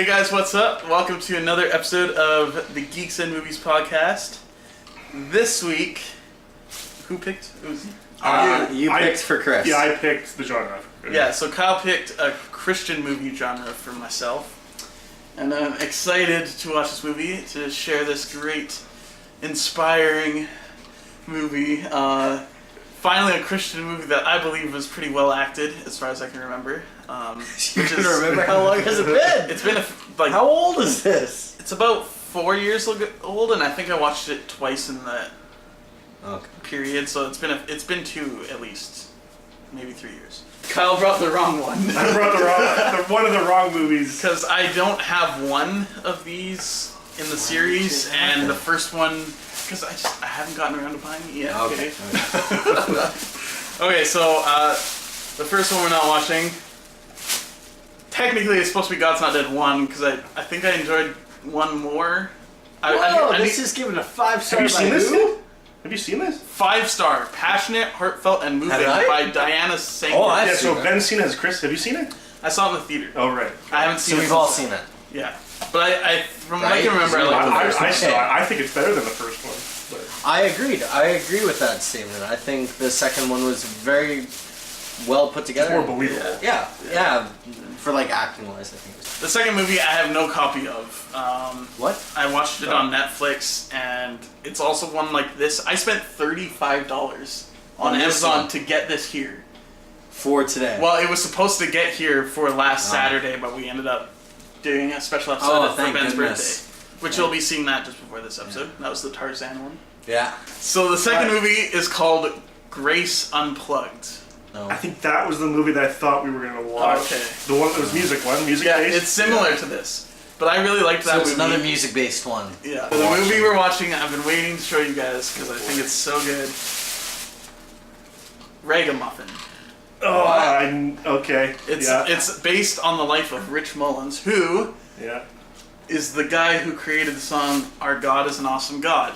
Hey guys, what's up? Welcome to another episode of the Geeks and Movies podcast. This week, who picked? It was you picked for Chris. Yeah, I picked the genre. Yeah, so Kyle picked a Christian movie genre for myself. And I'm excited to watch this movie, to share this great, inspiring movie. Finally a Christian movie that I believe was pretty well acted, as far as I can remember. You can remember how long has it been? It's been how old is this? It's about 4 years old, and I think I watched it twice in that period. So it's been 2 at least, maybe 3 years. Kyle brought the wrong one. I brought one of the wrong movies because I don't have one of these in the series, and the first one because I haven't gotten around to buying it yet. Okay. Okay, so the first one we're not watching. Technically, it's supposed to be God's Not Dead 1, because I think I enjoyed 1 more. This is given a 5-star. Have you seen this? Have you seen this? 5-star, passionate, heartfelt, and moving by Diana Sanger. Oh, yeah. So Ben's seen it. As Chris, have you seen it? I saw it in the theater. Oh, right. I haven't seen it. So we've all seen it. Yeah, but I from what I can remember, I like the first one. I think it's better than the first one. But. I agree with that statement. I think the second one was very well put together. It's more believable. Yeah. For like acting wise, I think. The second movie I have no copy of. What? I watched it on Netflix, and it's also one like this. I spent $35 on Amazon to get this here. For today. Well, it was supposed to get here for last Saturday, but we ended up doing a special episode for Ben's birthday. Which you'll be seeing that just before this episode. Yeah. That was the Tarzan one. Yeah. So the second movie is called Grace Unplugged. No. I think that was the movie that I thought we were going to watch. Okay. The one that was music-based? Yeah, it's similar to this. But I really liked that movie. So it's another music-based one. Yeah. The movie we're watching, I've been waiting to show you guys because I think it's so good. Ragamuffin. Oh, okay. It's based on the life of Rich Mullins, who is the guy who created the song "Our God Is an Awesome God,"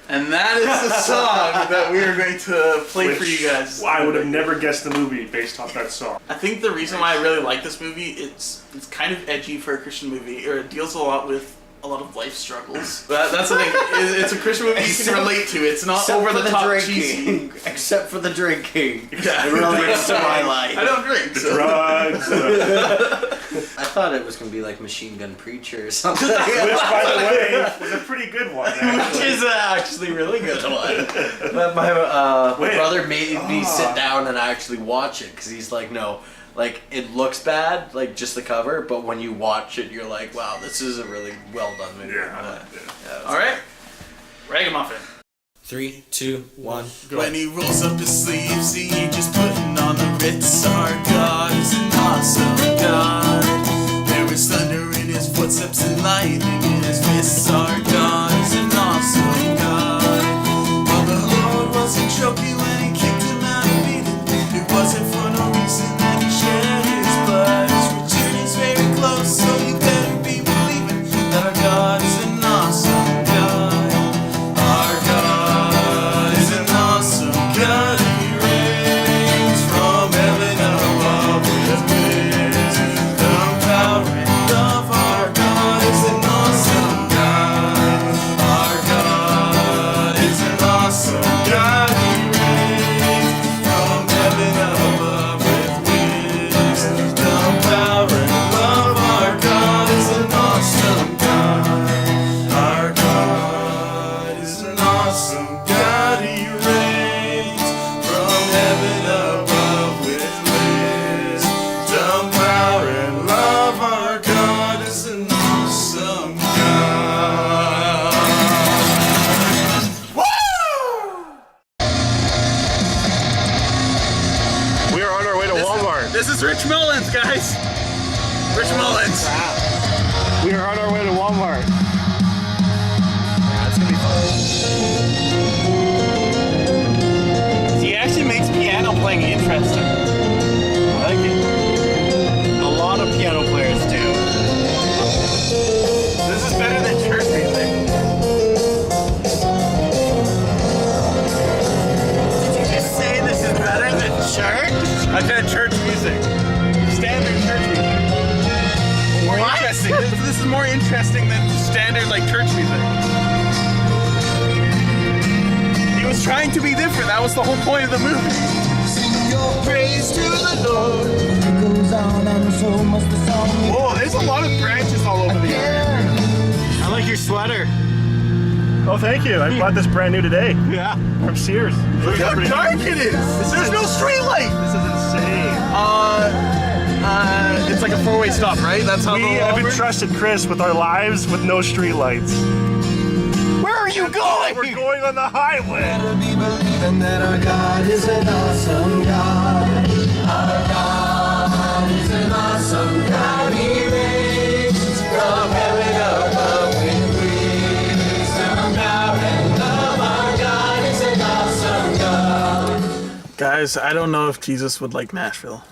and that is the song that we are going to play for you guys. I would have never guessed the movie based off that song. I think the reason why I really like this movie, it's kind of edgy for a Christian movie, or it deals a lot with a lot of life struggles. That's the thing. It's a Christian movie you can relate to. It's not over the top cheesy. Except for the drinking. Yeah. It relates to my life. I don't drink. The drugs. I thought it was going to be like Machine Gun Preacher or something. Which, by the way, was a pretty good one. Which is actually a really good one. But my brother made me sit down and actually watch it because he's like, no. Like, it looks bad, like, just the cover, but when you watch it, you're like, wow, this is a really well-done movie. Yeah. Alright. Ragamuffin. 3, 2, 1, go. When he rolls up his sleeves, he ain't just putting on the Ritz. Our God is an awesome God. There is thunder in his footsteps and lightning in his fists. Our God is an awesome God. Well, the Lord wasn't joking when he kicked him out of Eden. It wasn't for no reason that he shed his blood. His return is very close, so you better be believing that our God is an awesome God. Our God is an awesome God. He reigns from heaven above with wisdom, power, and love. Our God is an awesome God. Our God is an awesome God. He reigns from heaven above with wisdom, power, and love. Our God is an awesome God. Our God is an awesome God. He reigns from heaven above with wisdom, power, and love. Our God is an awesome God. Woo! We are on our way to Walmart. This is Rich Mullins, guys. Rich Mullins. We are on our way to Walmart. Yeah, it's going to be fun. He actually makes piano playing interesting. I like it. A lot of piano players do. This is better than church music. Did you just say this is better than church? I said church music. Standard church music. More interesting. This this is more interesting than standard like church music. He was trying to be different. That was the whole point of the movie. Sing your praise to the Lord. It goes on and so must the song. Whoa, there's a lot of branches all over the area. I like your sweater. Oh, thank you. I bought this brand new today Yeah. from Sears. Look how dark it is. There's no street light. This is insane. It's like a four-way stop, right? That's how We have entrusted Chris with our lives with no streetlights. Where are you going? We're going on the highway. Better be believing that our God is an awesome God. Our God is an awesome God. He reigns from heaven above with wisdom, power, and love. Our God is an awesome God. Guys, I don't know if Jesus would like Nashville.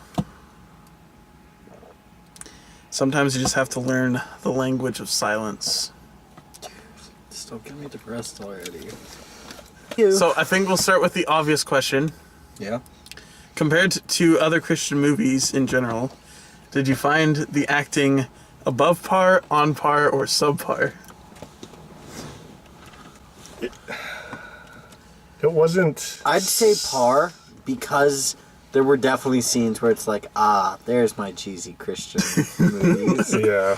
Sometimes you just have to learn the language of silence. Just don't get me depressed already. So I think we'll start with the obvious question. Yeah. Compared to other Christian movies in general, did you find the acting above par, on par, or subpar? It wasn't. I'd say par because there were definitely scenes where it's like, there's my cheesy Christian movies. Yeah,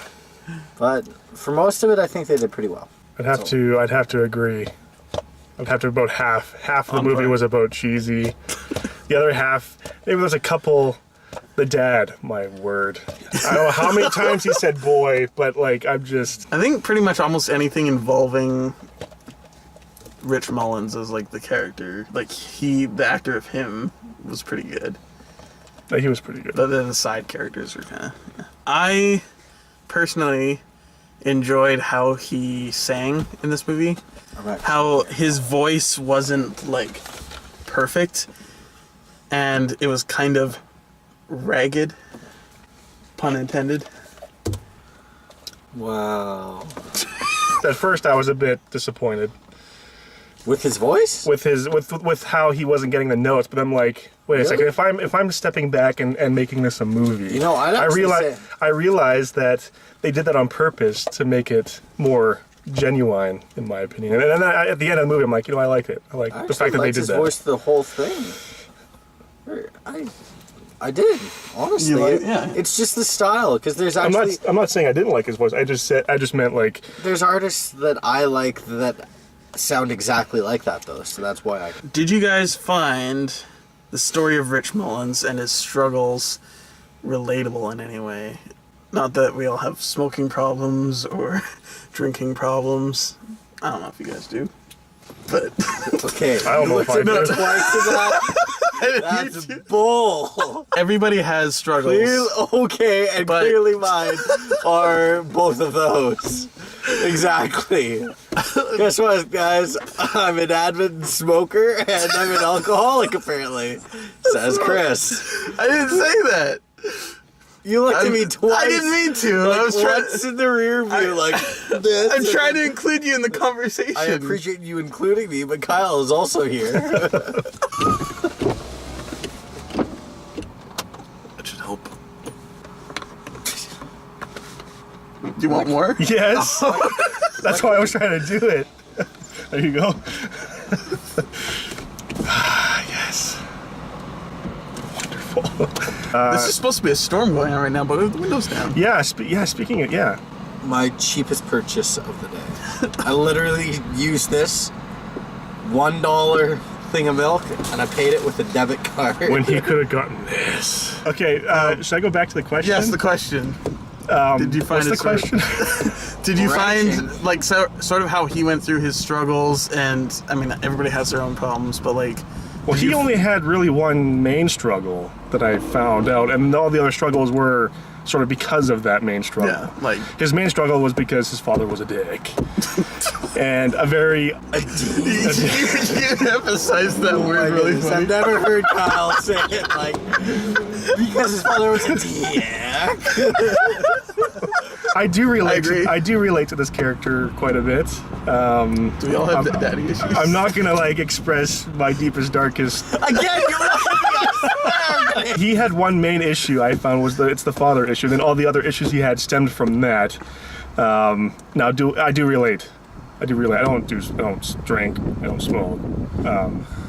But for most of it, I think they did pretty well. I'd have to agree. I'd have to about half. Half of the On movie par. was about cheesy. The other half, maybe there's a couple. The dad, my word. I don't know how many times he said boy, but like I'm just. I think pretty much almost anything involving Rich Mullins as like the character, like the actor of him was pretty good. He was pretty good. But then the side characters were kind of. Yeah. I personally enjoyed how he sang in this movie. How his voice wasn't like perfect, and it was kind of ragged, pun intended. Wow. At first, I was a bit disappointed With his voice? with how he wasn't getting the notes. But I'm like, wait a second. If I'm stepping back and making this a movie, You know, I realize that they did that on purpose to make it more genuine, in my opinion. And then at the end of the movie, I'm like, I like it. I like the fact that they did his that. voice the whole thing. I did, honestly. You like- yeah. It's just the style, because there's actually I'm not saying I didn't like his voice. I just meant like there's artists that I like that sound exactly like that though, so that's why I. Did you guys find the story of Rich Mullins and his struggles relatable in any way? Not that we all have smoking problems or drinking problems. I don't know if you guys do, but Okay, I don't know if I no, do. twice to that. That's bull. everybody has struggles. Okay, and But- clearly mine are both of those. Exactly. Guess what, guys? I'm an avid smoker and I'm an alcoholic, apparently. Says Chris. I didn't say that. You looked at me twice. I didn't mean to. Like, I was trying. what's in the rear view? Like this. I'm trying to include you in the conversation. I appreciate you including me, but Kyle is also here. That should help. Do you want more? yes. That's why I was trying to do it. There you go. Yes. Wonderful. This is supposed to be a storm going on right now, but the window's down. Yeah. Speaking of My cheapest purchase of the day. I literally used this $1 thing of milk, and I paid it with a debit card. when he could have gotten this. Okay. Should I go back to the question? Yes, the question. Did you find What's the it question? Did you Ranching. find like sort of how he went through his struggles? And I mean, everybody has their own problems, but like, Well, he only had really one main struggle that I found out, and all the other struggles were sort of because of that main struggle. yeah, like His main struggle was because his father was a dick. And a very... you emphasized that word really I've funny. never heard Kyle say it like because his father was a dick. I do relate. agree. I do relate to this character quite a bit. Do we all have daddy issues? I'm not gonna like express my deepest, darkest. Again, you were He had one main issue I found was it's the father issue. Then all the other issues he had stemmed from that. Now, I do relate. I don't drink. I don't smoke.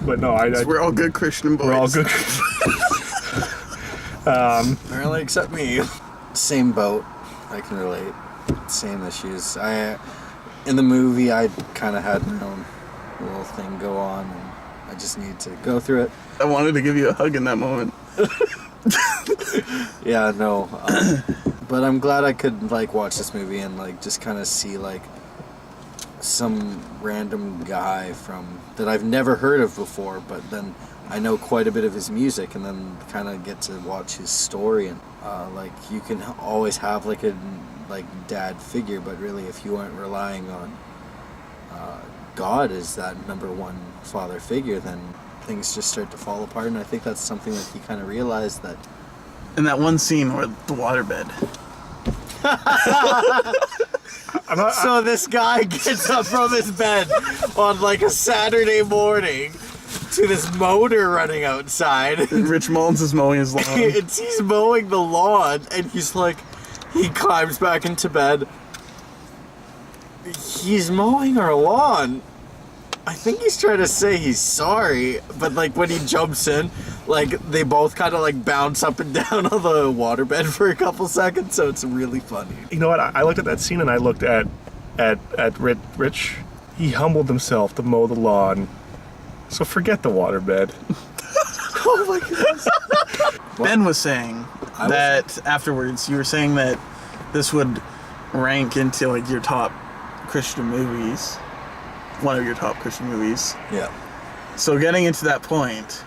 But no, We're all good Christian boys. we're all good. Apparently, except me. Same boat. I can relate. Same issues. In the movie, I kind of had my own little thing go on, and I just need to go through it. I wanted to give you a hug in that moment. Yeah, no. But I'm glad I could like watch this movie and like just kind of see like some random guy that I've never heard of before, but then I know quite a bit of his music, and then kind of get to watch his story. And like you can always have like a dad figure, but really if you aren't relying on God as that number one father figure, then things just start to fall apart. And I think that's something that he kind of realized that. In that one scene where the waterbed. So this guy gets up from his bed on like a Saturday morning to this motor running outside. Rich Mullins is mowing his lawn. He's mowing the lawn, and he's like, he climbs back into bed. He's mowing our lawn. I think he's trying to say he's sorry, but like when he jumps in, like they both kind of like bounce up and down on the waterbed for a couple seconds, so it's really funny. You know what? I looked at that scene and I looked at Rich. He humbled himself to mow the lawn. So forget the waterbed. Oh my goodness. Ben was saying that afterwards, you were saying that this would rank into like your top Christian movies. One of your top Christian movies. Yeah. So getting into that point,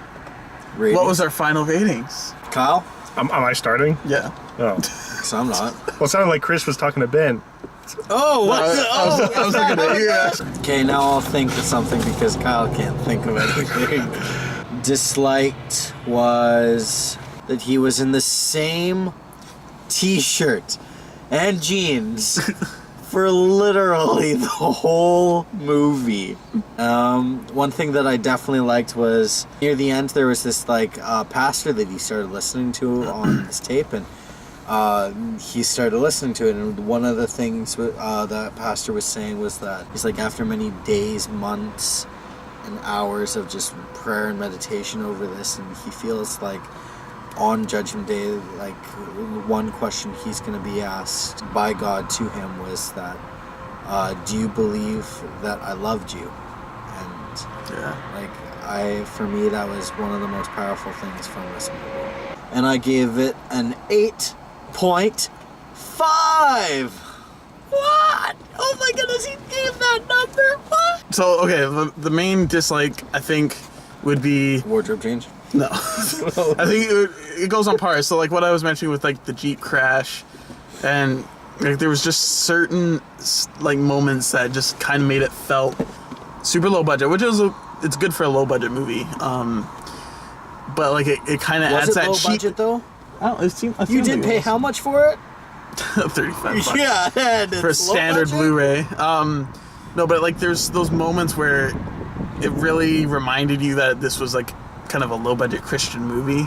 Ratings. what was our final ratings? Kyle? Am I starting? Yeah. Oh. Because I'm not. Well, it sounded like Chris was talking to Ben. Oh, what? I was looking at you. Okay, now I'll think of something because Kyle can't think of anything. Disliked was that he was in the same t-shirt and jeans for literally the whole movie. One thing that I definitely liked was near the end there was this like pastor that he started listening to on this tape, and he started listening to it, and one of the things that pastor was saying was that he's like, after many days, months, and hours of just prayer and meditation over this, and he feels like on Judgment Day, like one question he's going to be asked by God to him was that, do you believe that I loved you? And Yeah. for me, that was one of the most powerful things from this movie. And I gave it an 8.5. What? Oh my goodness, he gave that number? What? So, okay, the main dislike, I think, would be... Wardrobe change? No. I think it goes on par. So, like, what I was mentioning with, like, the Jeep crash, and, like, there was just certain, like, moments that just kind of made it felt super low budget, which is, it's good for a low-budget movie. But, like, it kind of adds that low cheap... budget, though? You didn't pay how much for it? $35. Yeah, and For a it's low standard budget? Blu-ray. No, but like there's those moments where it really reminded you that this was like kind of a low-budget Christian movie,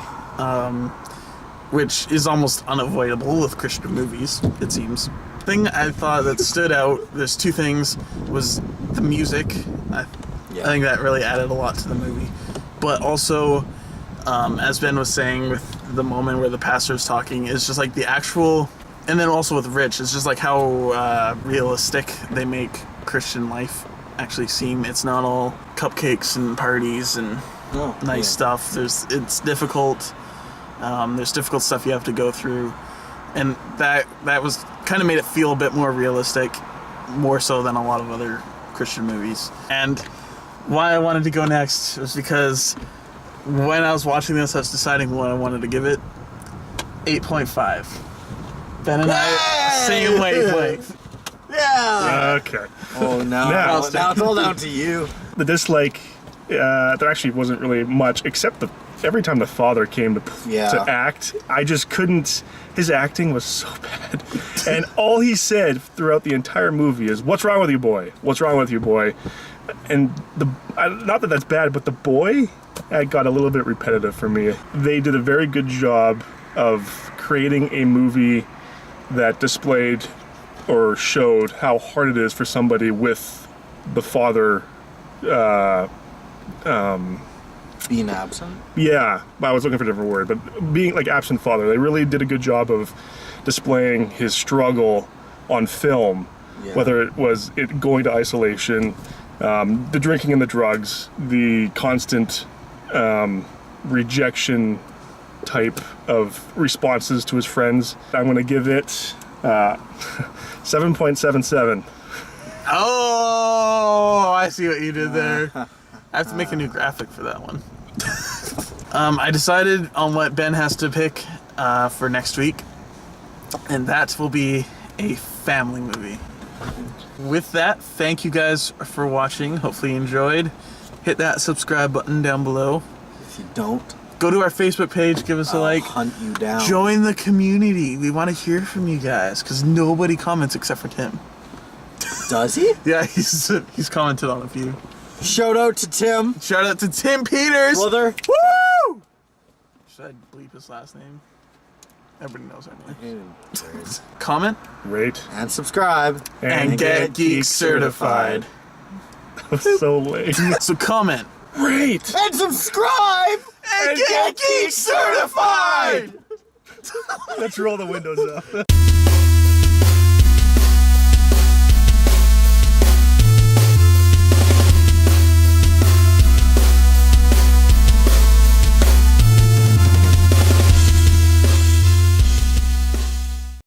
which is almost unavoidable with Christian movies, it seems. Thing I thought that stood out, there's two things, was the music. I think that really added a lot to the movie. But also, as Ben was saying, with the moment where the pastor's talking, is just like the actual... And then also with Rich, it's just like how realistic they make Christian life actually seem. It's not all cupcakes and parties and nice stuff. It's difficult. There's difficult stuff you have to go through, and that was kind of made it feel a bit more realistic, more so than a lot of other Christian movies. And why I wanted to go next was because when I was watching this, I was deciding what I wanted to give it. 8.5. Ben and I, same wavelength. Yeah! Okay. Oh, now it's all down to you. The dislike, there actually wasn't really much, except every time the father came to act, I just couldn't. His acting was so bad. And all he said throughout the entire movie is, "What's wrong with you, boy? What's wrong with you, boy?" And not that that's bad, but the boy got a little bit repetitive for me. They did a very good job of creating a movie that displayed or showed how hard it is for somebody with the father. Being absent. Yeah, I was looking for a different word, but being like absent father, they really did a good job of displaying his struggle on film, whether it was it going to isolation, the drinking and the drugs, the constant rejection type of responses to his friends. I'm going to give it 7.77. Oh, I see what you did there. I have to make a new graphic for that one. I decided on what Ben has to pick for next week, and that will be a family movie. With that, thank you guys for watching. Hopefully you enjoyed. Hit that subscribe button down below. If you don't, go to our Facebook page, give us a like. hunt you down. Join the community. We want to hear from you guys because nobody comments except for Tim. Does he? Yeah, he's commented on a few. Shout out to Tim. Shout out to Tim Peters. Brother. Woo! Should I bleep his last name? Everybody knows our name. Comment, Rate, And subscribe. and get Geeks certified. That was so lame. So comment. Rate! And subscribe. And get Geeks certified! Let's roll the windows up.